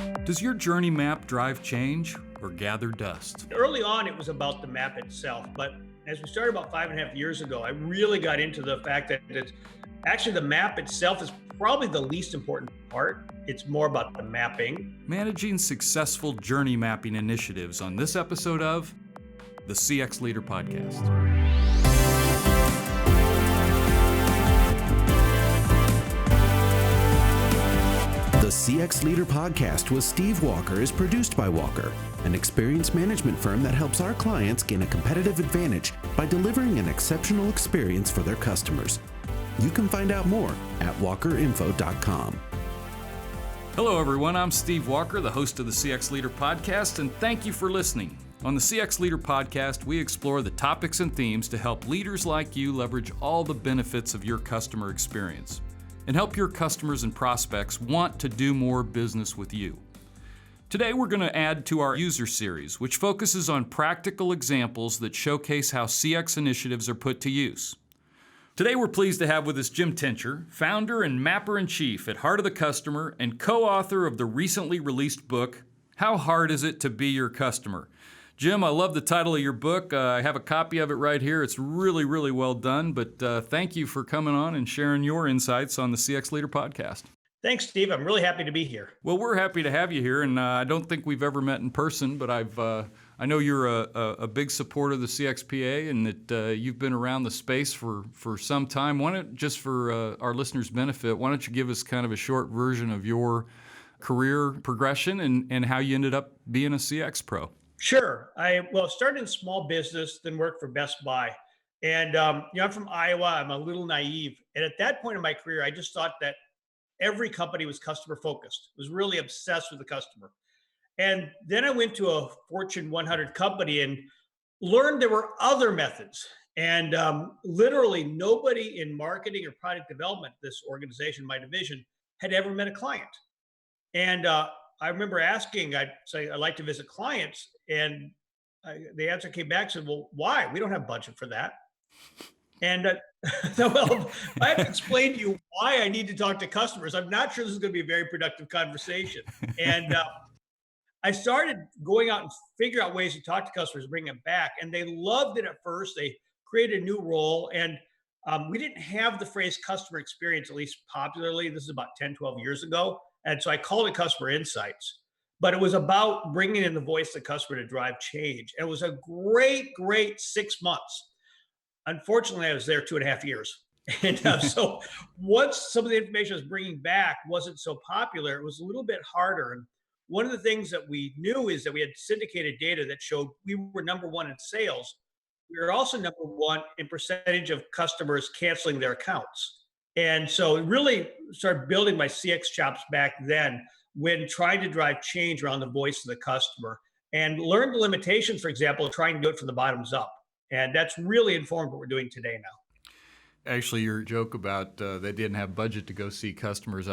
Does your journey map drive change or gather dust? Early on, it was about the map itself. But as we started about 5.5 years ago, I really got into the fact that actually the map itself is probably the least important part. It's more about the mapping. Managing successful journey mapping initiatives on this episode of the CX Leader Podcast. The CX Leader Podcast with Steve Walker is produced by Walker, an experienced management firm that helps our clients gain a competitive advantage by delivering an exceptional experience for their customers. You can find out more at walkerinfo.com. Hello, everyone. I'm Steve Walker, the host of the CX Leader Podcast, and thank you for listening. On the CX Leader Podcast, we explore the topics and themes to help leaders like you leverage all the benefits of your customer experience and help your customers and prospects want to do more business with you. Today, we're going to add to our user series, which focuses on practical examples that showcase how CX initiatives are put to use. Today, we're pleased to have with us Jim Tincher, founder and mapper-in-chief at Heart of the Customer and co-author of the recently released book, How Hard Is It to Be Your Customer? Jim, I love the title of your book. I have a copy of it right here. It's really, really well done, but thank you for coming on and sharing your insights on the CX Leader Podcast. Thanks, Steve. I'm really happy to be here. Well, we're happy to have you here, and I don't think we've ever met in person, but I know you're a big supporter of the CXPA and that you've been around the space for some time. Why don't, just for our listeners' benefit, why don't you give us kind of a short version of your career progression and how you ended up being a CX pro? Sure. I started in small business, then worked for Best Buy. And I'm from Iowa. I'm a little naive. And at that point in my career, I just thought that every company was customer focused, was really obsessed with the customer. And then I went to a Fortune 100 company and learned there were other methods. And literally nobody in marketing or product development, this organization, my division, had ever met a client. And I remember asking, I'd say, I'd like to visit clients. And the answer came back, said, well, why? We don't have budget for that. And well, I have to explain to you why I need to talk to customers. I'm not sure this is going to be a very productive conversation. And I started going out and figure out ways to talk to customers, bring them back. And they loved it at first. They created a new role. And we didn't have the phrase customer experience, at least popularly. This is about 10, 12 years ago. And so I called it customer insights. But it was about bringing in the voice of the customer to drive change. It was a great 6 months. Unfortunately, I was there 2.5 years. And so once some of the information I was bringing back wasn't so popular, it was a little bit harder. And one of the things that we knew is that we had syndicated data that showed we were number one in sales. We were also number one in percentage of customers canceling their accounts. And so it really started building my CX chops back then when trying to drive change around the voice of the customer and learned the limitations, for example, of trying to do it from the bottoms up. And that's really informed what we're doing today now. Actually, your joke about they didn't have budget to go see customers,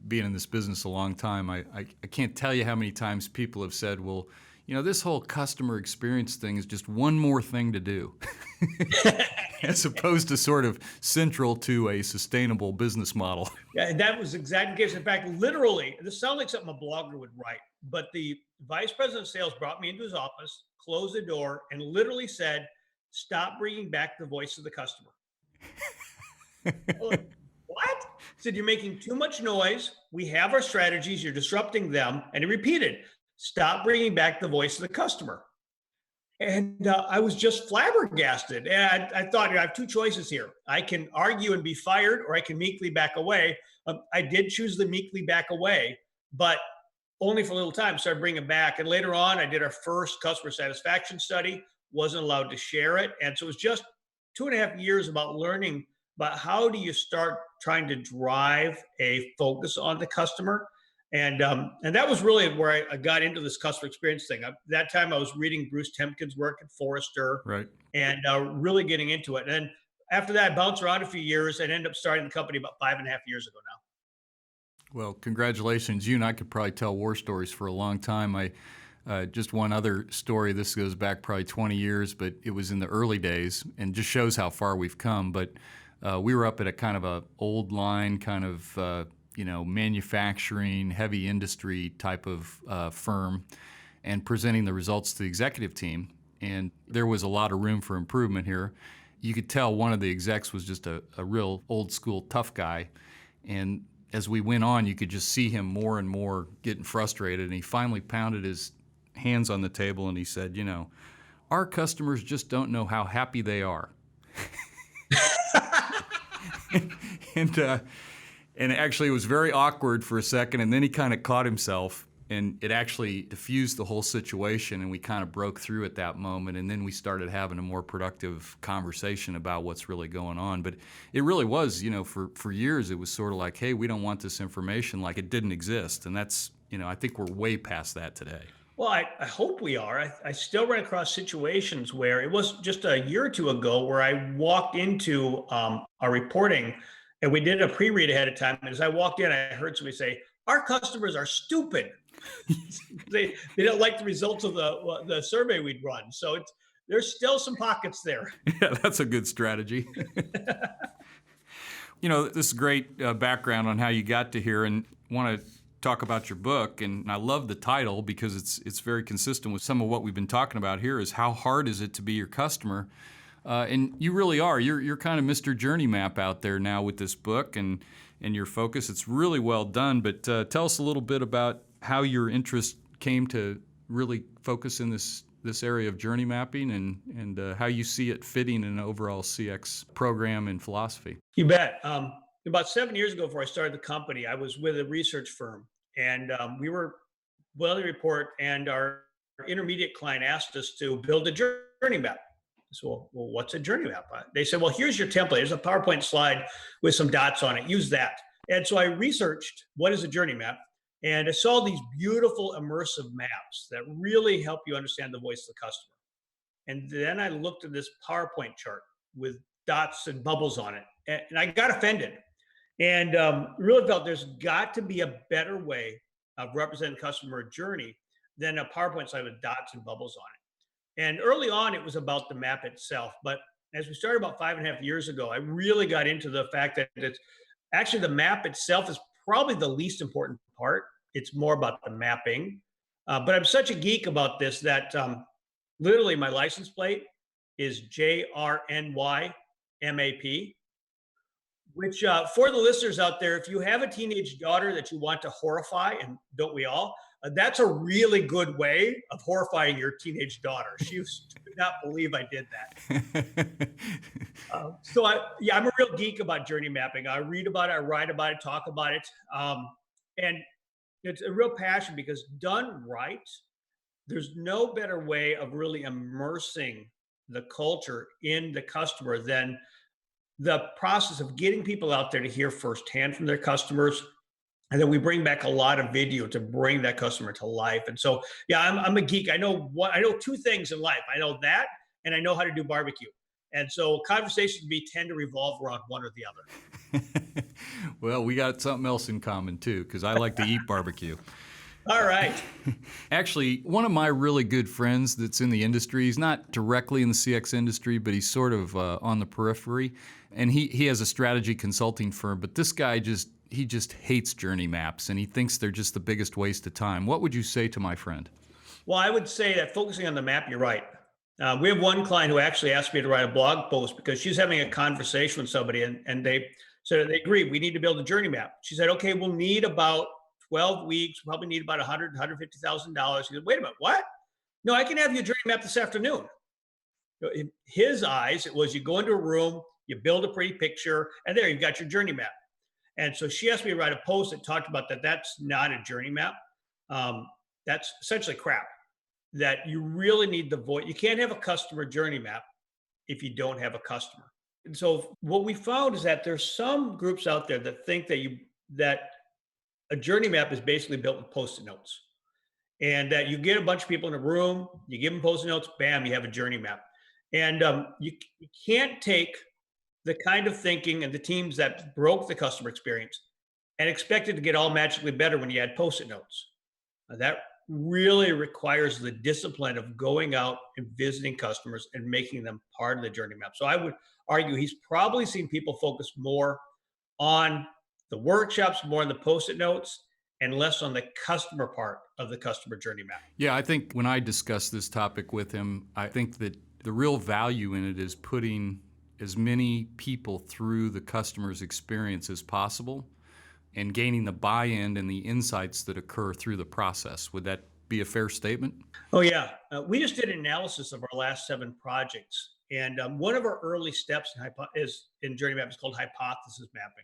being in this business a long time, I can't tell you how many times people have said, well, this whole customer experience thing is just one more thing to do, as opposed to sort of central to a sustainable business model. Yeah, and that was exactly the case. In fact, literally, this sounds like something a blogger would write, but the vice president of sales brought me into his office, closed the door, and literally said, stop bringing back the voice of the customer. Like, what? He said, you're making too much noise. We have our strategies. You're disrupting them. And he repeated, stop bringing back the voice of the customer. And I was just flabbergasted. And I thought, I have two choices here. I can argue and be fired, or I can meekly back away. I did choose the meekly back away, but only for a little time. Started bringing it back. And later on, I did our first customer satisfaction study, wasn't allowed to share it. And so it was just 2.5 years about learning about how do you start trying to drive a focus on the customer. And that was really where I got into this customer experience thing. That time I was reading Bruce Temkin's work at Forrester, right, and really getting into it. And after that, I bounced around a few years and ended up starting the company about 5.5 years ago now. Well, congratulations. You and I could probably tell war stories for a long time. Just one other story, this goes back probably 20 years, but it was in the early days and just shows how far we've come. But we were up at a kind of a old line kind of manufacturing, heavy industry type of firm and presenting the results to the executive team. And there was a lot of room for improvement here. You could tell one of the execs was just a real old school tough guy. And as we went on, you could just see him more and more getting frustrated. And he finally pounded his hands on the table and he said, our customers just don't know how happy they are. And actually it was very awkward for a second, and then he kind of caught himself, and it actually diffused the whole situation, and we kind of broke through at that moment, and then we started having a more productive conversation about what's really going on. But it really was, for years it was sort of like, hey, we don't want this information, like it didn't exist. And that's, I think we're way past that today. Well, I hope we are. I still run across situations where it was just a year or two ago where I walked into our reporting, and we did a pre-read ahead of time. And as I walked in, I heard somebody say, our customers are stupid. they don't like the results of the survey we'd run. So there's still some pockets there. Yeah, that's a good strategy. This is great background on how you got to here, and want to talk about your book. And I love the title because it's very consistent with some of what we've been talking about here, is how hard is it to be your customer? And you really are. You're kind of Mr. Journey Map out there now with this book and your focus. It's really well done. But tell us a little bit about how your interest came to really focus in this area of journey mapping, and how you see it fitting in an overall CX program and philosophy. You bet. About 7 years ago, before I started the company, I was with a research firm, and we were building a report, and our intermediate client asked us to build a journey map. So, well, what's a journey map? They said, well, here's your template. There's a PowerPoint slide with some dots on it. Use that. And so I researched what is a journey map, and I saw these beautiful immersive maps that really help you understand the voice of the customer. And then I looked at this PowerPoint chart with dots and bubbles on it, and I got offended, and really felt there's got to be a better way of representing customer journey than a PowerPoint slide with dots and bubbles on it. And early on, it was about the map itself. But as we started about 5.5 years ago, I really got into the fact that it's actually the map itself is probably the least important part. It's more about the mapping. But I'm such a geek about this that literally my license plate is JRNYMAP, which for the listeners out there, if you have a teenage daughter that you want to horrify, and don't we all, that's a really good way of horrifying your teenage daughter. She could not believe I did that. I'm a real geek about journey mapping. I read about it, I write about it, talk about it. And it's a real passion because done right, there's no better way of really immersing the culture in the customer than the process of getting people out there to hear firsthand from their customers. And then we bring back a lot of video to bring that customer to life. And so, yeah, I'm a geek. I know two things in life. I know that, and I know how to do barbecue. And so conversations with me tend to revolve around one or the other. Well, we got something else in common too, because I like to eat barbecue. All right. Actually, one of my really good friends that's in the industry, he's not directly in the CX industry, but he's sort of on the periphery. And he has a strategy consulting firm, but this guy just hates journey maps, and he thinks they're just the biggest waste of time. What would you say to my friend? Well, I would say that focusing on the map, you're right. We have one client who actually asked me to write a blog post because she's having a conversation with somebody, and they said they agreed, we need to build a journey map. She said, okay, we'll need about 12 weeks, probably need about $150,000. He said, wait a minute, what? No, I can have you a journey map this afternoon. In his eyes, it was you go into a room, you build a pretty picture, and there you've got your journey map. And so she asked me to write a post that talked about that. That's not a journey map. That's essentially crap. That you really need the voice. You can't have a customer journey map if you don't have a customer. And so what we found is that there's some groups out there that think that a journey map is basically built with Post-it notes, and that you get a bunch of people in a room, you give them Post-it notes, bam, you have a journey map. And you can't take the kind of thinking and the teams that broke the customer experience and expect it to get all magically better when you add Post-it notes. That really requires the discipline of going out and visiting customers and making them part of the journey map. So I would argue he's probably seen people focus more on the workshops, more on the post-it notes, and less on the customer part of the customer journey map. Yeah, I think when I discuss this topic with him, I think that the real value in it is putting as many people through the customer's experience as possible and gaining the buy-in and the insights that occur through the process. Would that be a fair statement? Oh, yeah. We just did an analysis of our last 7 projects. And one of our early steps in Journey Map is called hypothesis mapping,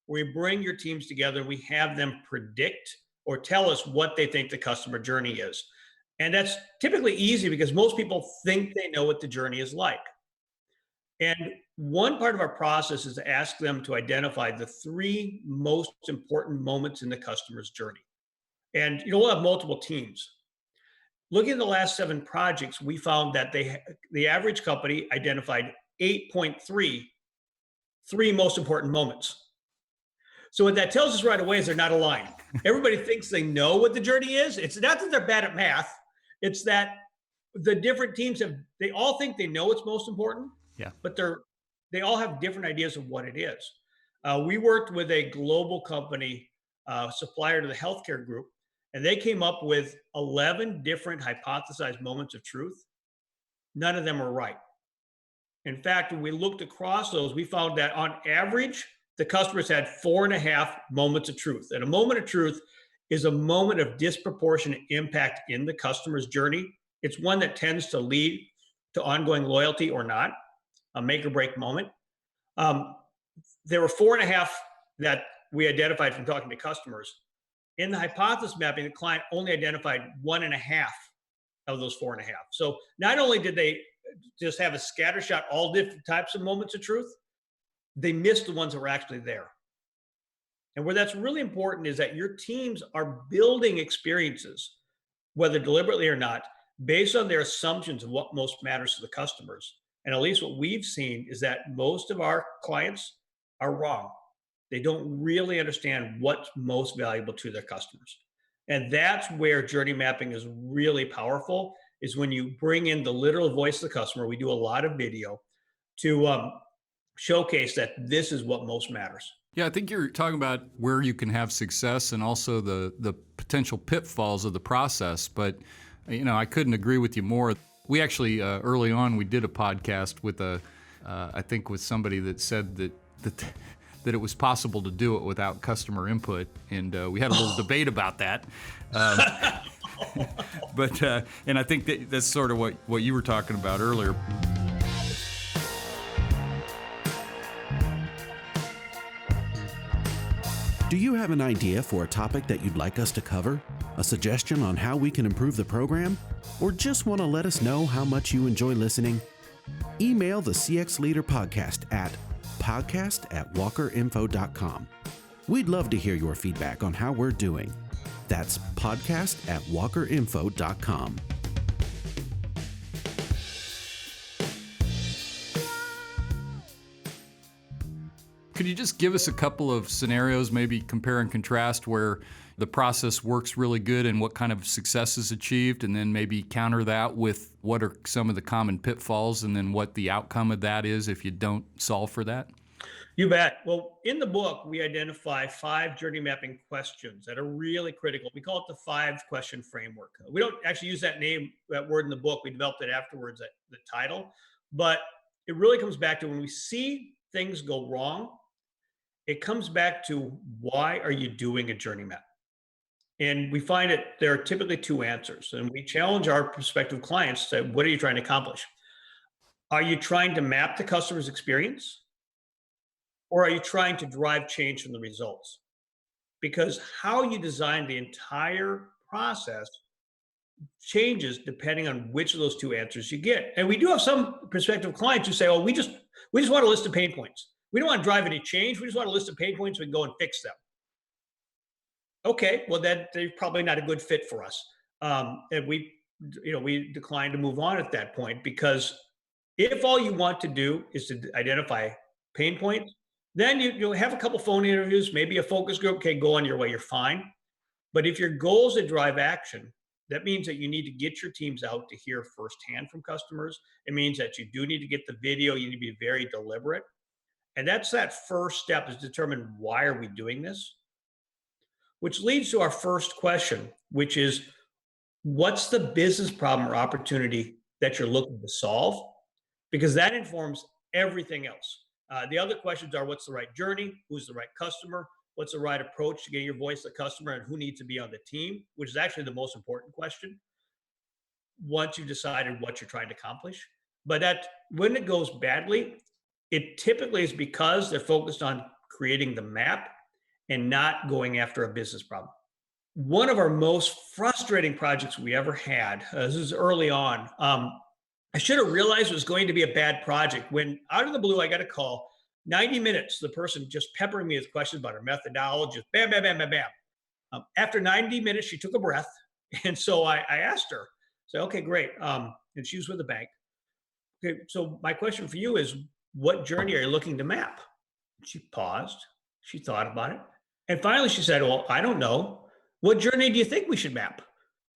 where we bring your teams together and we have them predict or tell us what they think the customer journey is. And that's typically easy because most people think they know what the journey is like. And one part of our process is to ask them to identify the 3 most important moments in the customer's journey. And we'll have multiple teams. Looking at the last 7 projects, we found that the average company identified 8.3 most important moments. So what that tells us right away is they're not aligned. Everybody thinks they know what the journey is. It's not that they're bad at math. It's that the different teams they all think they know what's most important. Yeah. But they all have different ideas of what it is. We worked with a global company, supplier to the healthcare group, and they came up with 11 different hypothesized moments of truth. None of them were right. In fact, when we looked across those, we found that on average, the customers had 4.5 moments of truth. And a moment of truth is a moment of disproportionate impact in the customer's journey. It's one that tends to lead to ongoing loyalty or not, a make or break moment. There were 4.5 that we identified from talking to customers. In the hypothesis mapping, the client only identified 1.5 of those 4.5. So not only did they just have a scattershot, all different types of moments of truth, they missed the ones that were actually there. And where that's really important is that your teams are building experiences, whether deliberately or not, based on their assumptions of what most matters to the customers. And at least what we've seen is that most of our clients are wrong. They don't really understand what's most valuable to their customers. And that's where journey mapping is really powerful, is when you bring in the literal voice of the customer. We do a lot of video to showcase that this is what most matters. Yeah, I think you're talking about where you can have success and also the potential pitfalls of the process. But, I couldn't agree with you more. We actually, early on, we did a podcast with I think with somebody that said that it was possible to do it without customer input, and we had a little debate about that. But and I think that's sort of what you were talking about earlier. Do you have an idea for a topic that you'd like us to cover? A suggestion on how we can improve the program? Or just want to let us know how much you enjoy listening? Email the CX Leader Podcast at podcast@walkerinfo.com. We'd love to hear your feedback on how we're doing. That's podcast@walkerinfo.com. Could you just give us a couple of scenarios, maybe compare and contrast where the process works really good and what kind of success is achieved, and then maybe counter that with what are some of the common pitfalls and then what the outcome of that is if you don't solve for that? You bet. Well, in the book, we identify 5 journey mapping questions that are really critical. We call it the 5-question framework. We don't actually use that word in the book. We developed it afterwards, the title. But it really comes back to when we see things go wrong, it comes back to, why are you doing a journey map? And we find that there are typically 2 answers. And we challenge our prospective clients to say, what are you trying to accomplish? Are you trying to map the customer's experience? Or are you trying to drive change from the results? Because how you design the entire process changes depending on which of those 2 answers you get. And we do have some prospective clients who say, oh, we just want a list of pain points. We don't want to drive any change. We just want a list of pain points. We can go and fix them. Okay, well, they're probably not a good fit for us. And we decline to move on at that point, because if all you want to do is to identify pain points, then you'll have a couple phone interviews, maybe a focus group. Okay, go on your way. You're fine. But if your goal is to drive action, that means that you need to get your teams out to hear firsthand from customers. It means that you do need to get the video. You need to be very deliberate. And that's that first step, is determine why are we doing this, which leads to our first question, which is what's the business problem or opportunity that you're looking to solve? Because that informs everything else. The other questions are what's the right journey? Who's the right customer? What's the right approach to getting your voice to the customer, and who needs to be on the team, which is actually the most important question once you've decided what you're trying to accomplish. But that when it goes badly, it typically is because they're focused on creating the map and not going after a business problem. One of our most frustrating projects we ever had, this is early on. I should have realized it was going to be a bad project when out of the blue, I got a call, 90 minutes, the person just peppering me with questions about her methodology, just bam, bam, bam, bam, bam. After 90 minutes, she took a breath. And so I asked her, so, okay, great. And she was with the bank. Okay, so my question for you is, what journey are you looking to map? She paused. She thought about it. And finally she said, well, I don't know. What journey do you think we should map?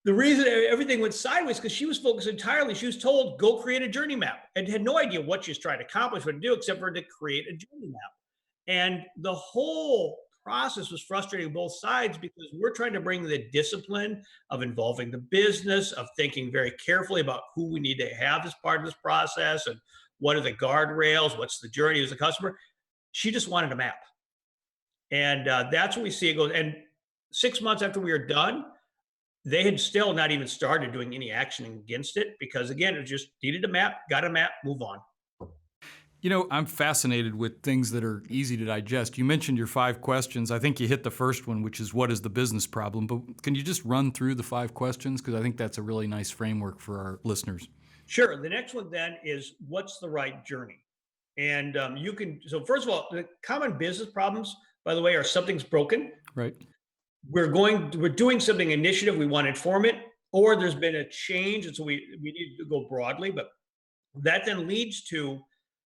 The reason everything went sideways because she was focused entirely. She was told, go create a journey map, and had no idea what she was trying to accomplish, what to do, except for to create a journey map. And the whole process was frustrating both sides because we're trying to bring the discipline of involving the business, of thinking very carefully about who we need to have as part of this process and what are the guardrails, what's the journey as a customer. She just wanted a map. And that's what we see it goes. And 6 months after we were done, they had still not even started doing any action against it because, again, it just needed a map, got a map, move on. You know, I'm fascinated with things that are easy to digest. You mentioned your 5 questions. I think you hit the first one, which is what is the business problem? But can you just run through the 5 questions? Because I think that's a really nice framework for our listeners. Sure. The next one then is what's the right journey? And so first of all, the common business problems, by the way, are something's broken. Right. We're doing something initiative, we want to inform it, or there's been a change. And so we need to go broadly, but that then leads to,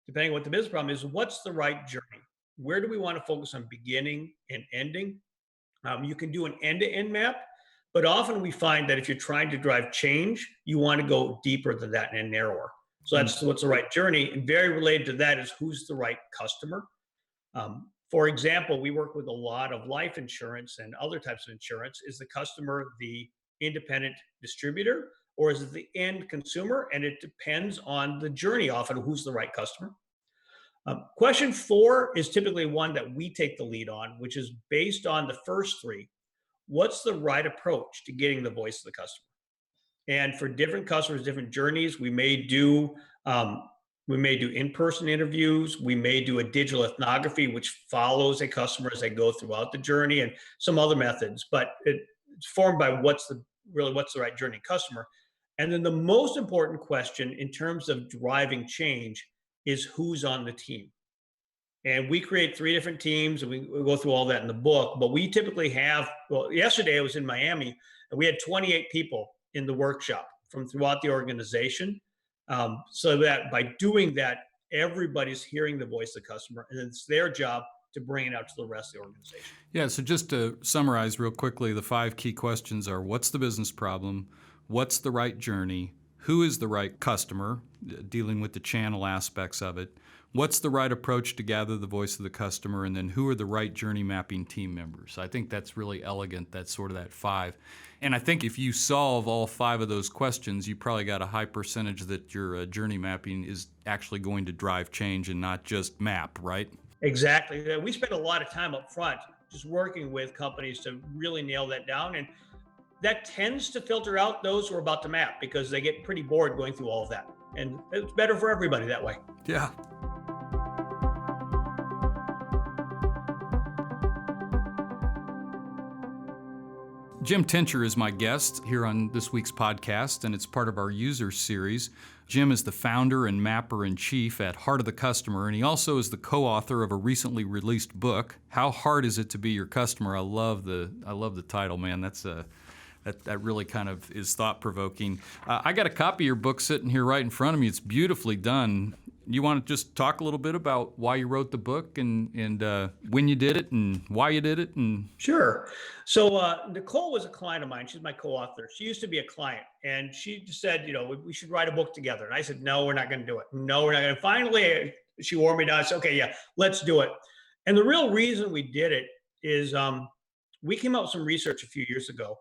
depending on what the business problem is, what's the right journey? Where do we want to focus on beginning and ending? You can do an end-to-end map, but often we find that if you're trying to drive change, you want to go deeper than that and narrower. So that's what's the right journey. And very related to that is who's the right customer. For example, we work with a lot of life insurance and other types of insurance. Is the customer the independent distributor, or is it the end consumer? And it depends on the journey often, who's the right customer. Question 4 is typically one that we take the lead on, which is based on the first 3. What's the right approach to getting the voice of the customer? And for different customers, different journeys, we may do in-person interviews. We may do a digital ethnography, which follows a customer as they go throughout the journey, and some other methods. But it's formed by what's the right journey customer. And then the most important question in terms of driving change is who's on the team. And we create 3 different teams, and we go through all that in the book. But we typically have, yesterday I was in Miami, and we had 28 people in the workshop from throughout the organization. So that by doing that, everybody's hearing the voice of the customer, and it's their job to bring it out to the rest of the organization. Yeah, so just to summarize real quickly, the 5 key questions are what's the business problem, what's the right journey, who is the right customer, dealing with the channel aspects of it, what's the right approach to gather the voice of the customer, and then who are the right journey mapping team members. I think that's really elegant, that's sort of that 5. And I think if you solve all 5 of those questions, you probably got a high percentage that your journey mapping is actually going to drive change and not just map, right? Exactly. We spend a lot of time up front just working with companies to really nail that down. And that tends to filter out those who are about to map because they get pretty bored going through all of that. And it's better for everybody that way. Yeah. Jim Tincher is my guest here on this week's podcast, and it's part of our user series. Jim is the founder and mapper-in-chief at Heart of the Customer, and he also is the co-author of a recently released book, How Hard Is It to Be Your Customer? I love the title, man. That really kind of is thought-provoking. I got a copy of your book sitting here right in front of me. It's beautifully done. You want to just talk a little bit about why you wrote the book and when you did it and why you did it? And Sure. So Nicole was a client of mine. She's my co-author. She used to be a client, and she just said, we should write a book together. And I said, no, we're not going to do it. No, we're not going to. Finally, she wore me down. I said, okay, yeah, let's do it. And the real reason we did it is we came up with some research a few years ago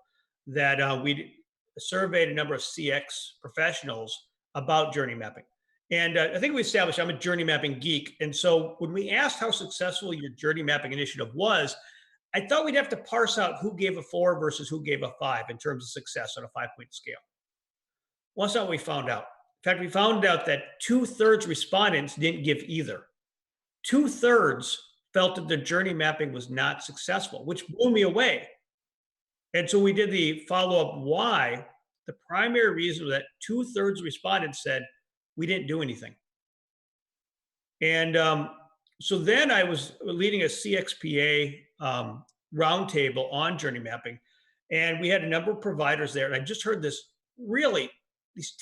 that we surveyed a number of CX professionals about journey mapping. And I think we established I'm a journey mapping geek. And so when we asked how successful your journey mapping initiative was, I thought we'd have to parse out who gave a 4 versus who gave a 5 in terms of success on a 5-point scale. Well, that's not what we found out. In fact, we found out that 2/3 respondents didn't give either. 2/3 felt that the journey mapping was not successful, which blew me away. And so we did the follow-up why. The primary reason was that 2/3 respondents said, we didn't do anything. And so then I was leading a CXPA roundtable on journey mapping. And we had a number of providers there. And I just heard these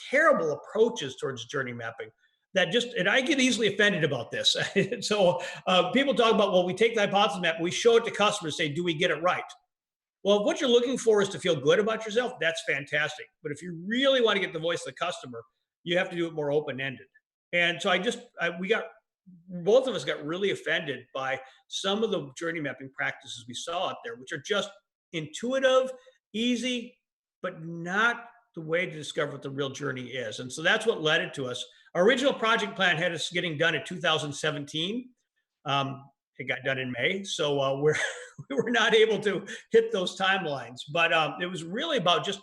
terrible approaches towards journey mapping that and I get easily offended about this. So people talk about, well, we take the hypothesis map, we show it to customers, say, do we get it right? Well, if what you're looking for is to feel good about yourself, that's fantastic. But if you really want to get the voice of the customer, you have to do it more open-ended. And so both of us got really offended by some of the journey mapping practices we saw out there, which are just intuitive, easy, but not the way to discover what the real journey is. And so that's what led it to us. Our original project plan had us getting done in 2017. It got done in May. So we were not able to hit those timelines. But it was really about just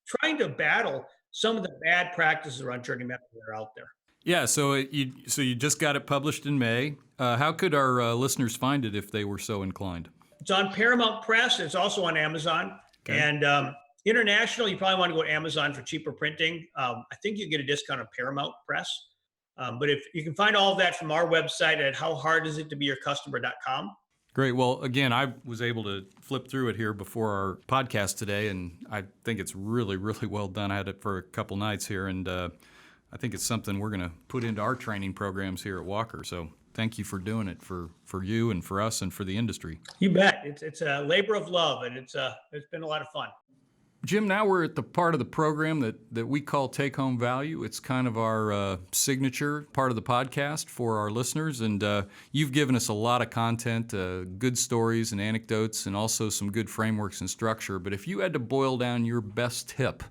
trying to battle some of the bad practices around journey mapping that are out there. Yeah, so you just got it published in May. How could our listeners find it if they were so inclined? It's on Paramount Press. It's also on Amazon. Okay. And international, you probably want to go to Amazon for cheaper printing. I think you get a discount on Paramount Press. But if you can find all of that from our website at howhardisittobeyourcustomer.com. Great. Well, again, I was able to flip through it here before our podcast today, and I think it's really, really well done. I had it for a couple nights here, and I think it's something we're going to put into our training programs here at Walker. So thank you for doing it for you and for us and for the industry. You bet. It's a labor of love, and it's been a lot of fun. Jim, now we're at the part of the program that we call Take Home Value. It's kind of our signature part of the podcast for our listeners, and you've given us a lot of content, good stories and anecdotes, and also some good frameworks and structure. But if you had to boil down your best tip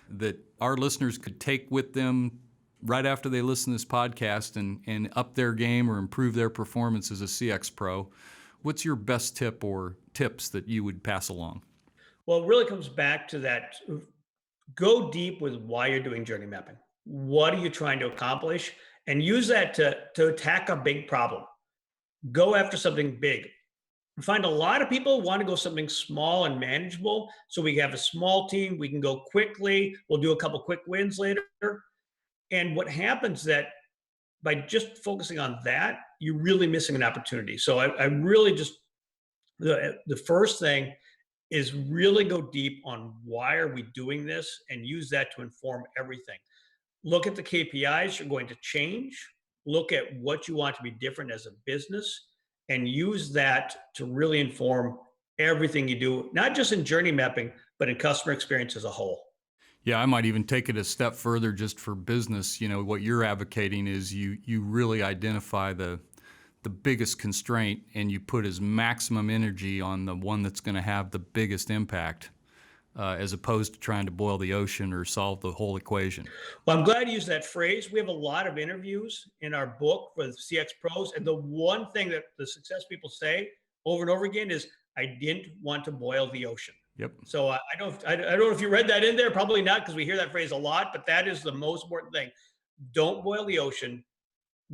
that our listeners could take with them right after they listen to this podcast and up their game or improve their performance as a CX pro, what's your best tip or tips that you would pass along? Well, it really comes back to that. Go deep with why you're doing journey mapping. What are you trying to accomplish? And use that to attack a big problem. Go after something big. I find a lot of people want to go something small and manageable. So we have a small team. We can go quickly. We'll do a couple quick wins later. And what happens that by just focusing on that, you're really missing an opportunity. So I really just, the first thing is really go deep on why are we doing this and use that to inform everything. Look at the KPIs you're going to change. Look at what you want to be different as a business and use that to really inform everything you do, not just in journey mapping, but in customer experience as a whole. Yeah, I might even take it a step further just for business. You know, what you're advocating is you really identify the biggest constraint and you put as maximum energy on the one that's going to have the biggest impact as opposed to trying to boil the ocean or solve the whole equation. Well, I'm glad you used that phrase. We have a lot of interviews in our book for the CX pros. And the one thing that the success people say over and over again is, I didn't want to boil the ocean. Yep. So I don't know if you read that in there, probably not, because we hear that phrase a lot, but that is the most important thing. Don't boil the ocean.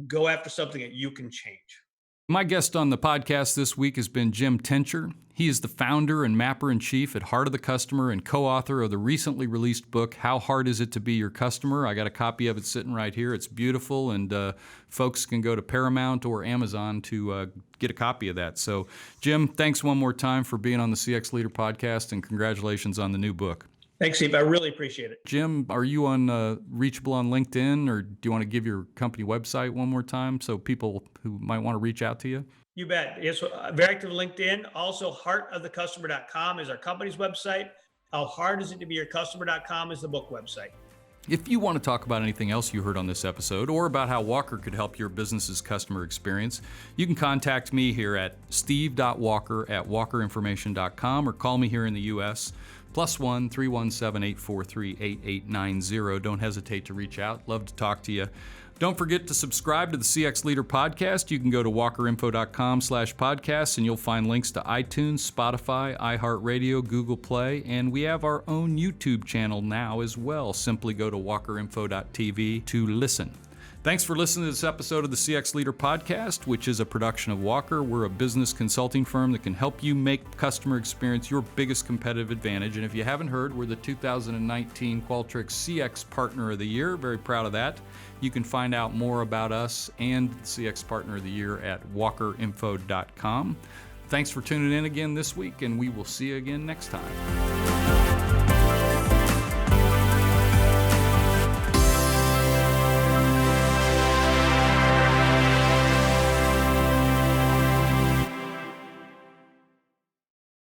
Go after something that you can change. My guest on the podcast this week has been Jim Tincher. He is the founder and mapper-in-chief at Heart of the Customer and co-author of the recently released book, How Hard Is It to Be Your Customer? I got a copy of it sitting right here. It's beautiful, and folks can go to Paramount or Amazon to get a copy of that. So, Jim, thanks one more time for being on the CX Leader podcast, and congratulations on the new book. Thanks, Steve. I really appreciate it. Jim, are you reachable on LinkedIn, or do you want to give your company website one more time so people who might want to reach out to you? You bet. Yes, very active LinkedIn. Also, heartofthecustomer.com is our company's website. How hard is it to be your customer.com is the book website. If you want to talk about anything else you heard on this episode or about how Walker could help your business's customer experience, you can contact me here at steve.walker@walkerinformation.com or call me here in the U.S. +1 317-843-8890. Don't hesitate to reach out. Love to talk to you. Don't forget to subscribe to the CX Leader podcast. You can go to walkerinfo.com/podcasts and you'll find links to iTunes, Spotify, iHeartRadio, Google Play, and we have our own YouTube channel now as well. Simply go to walkerinfo.tv to listen. Thanks for listening to this episode of the CX Leader podcast, which is a production of Walker. We're a business consulting firm that can help you make customer experience your biggest competitive advantage. And if you haven't heard, we're the 2019 Qualtrics CX Partner of the Year. Very proud of that. You can find out more about us and CX Partner of the Year at walkerinfo.com. Thanks for tuning in again this week, and we will see you again next time.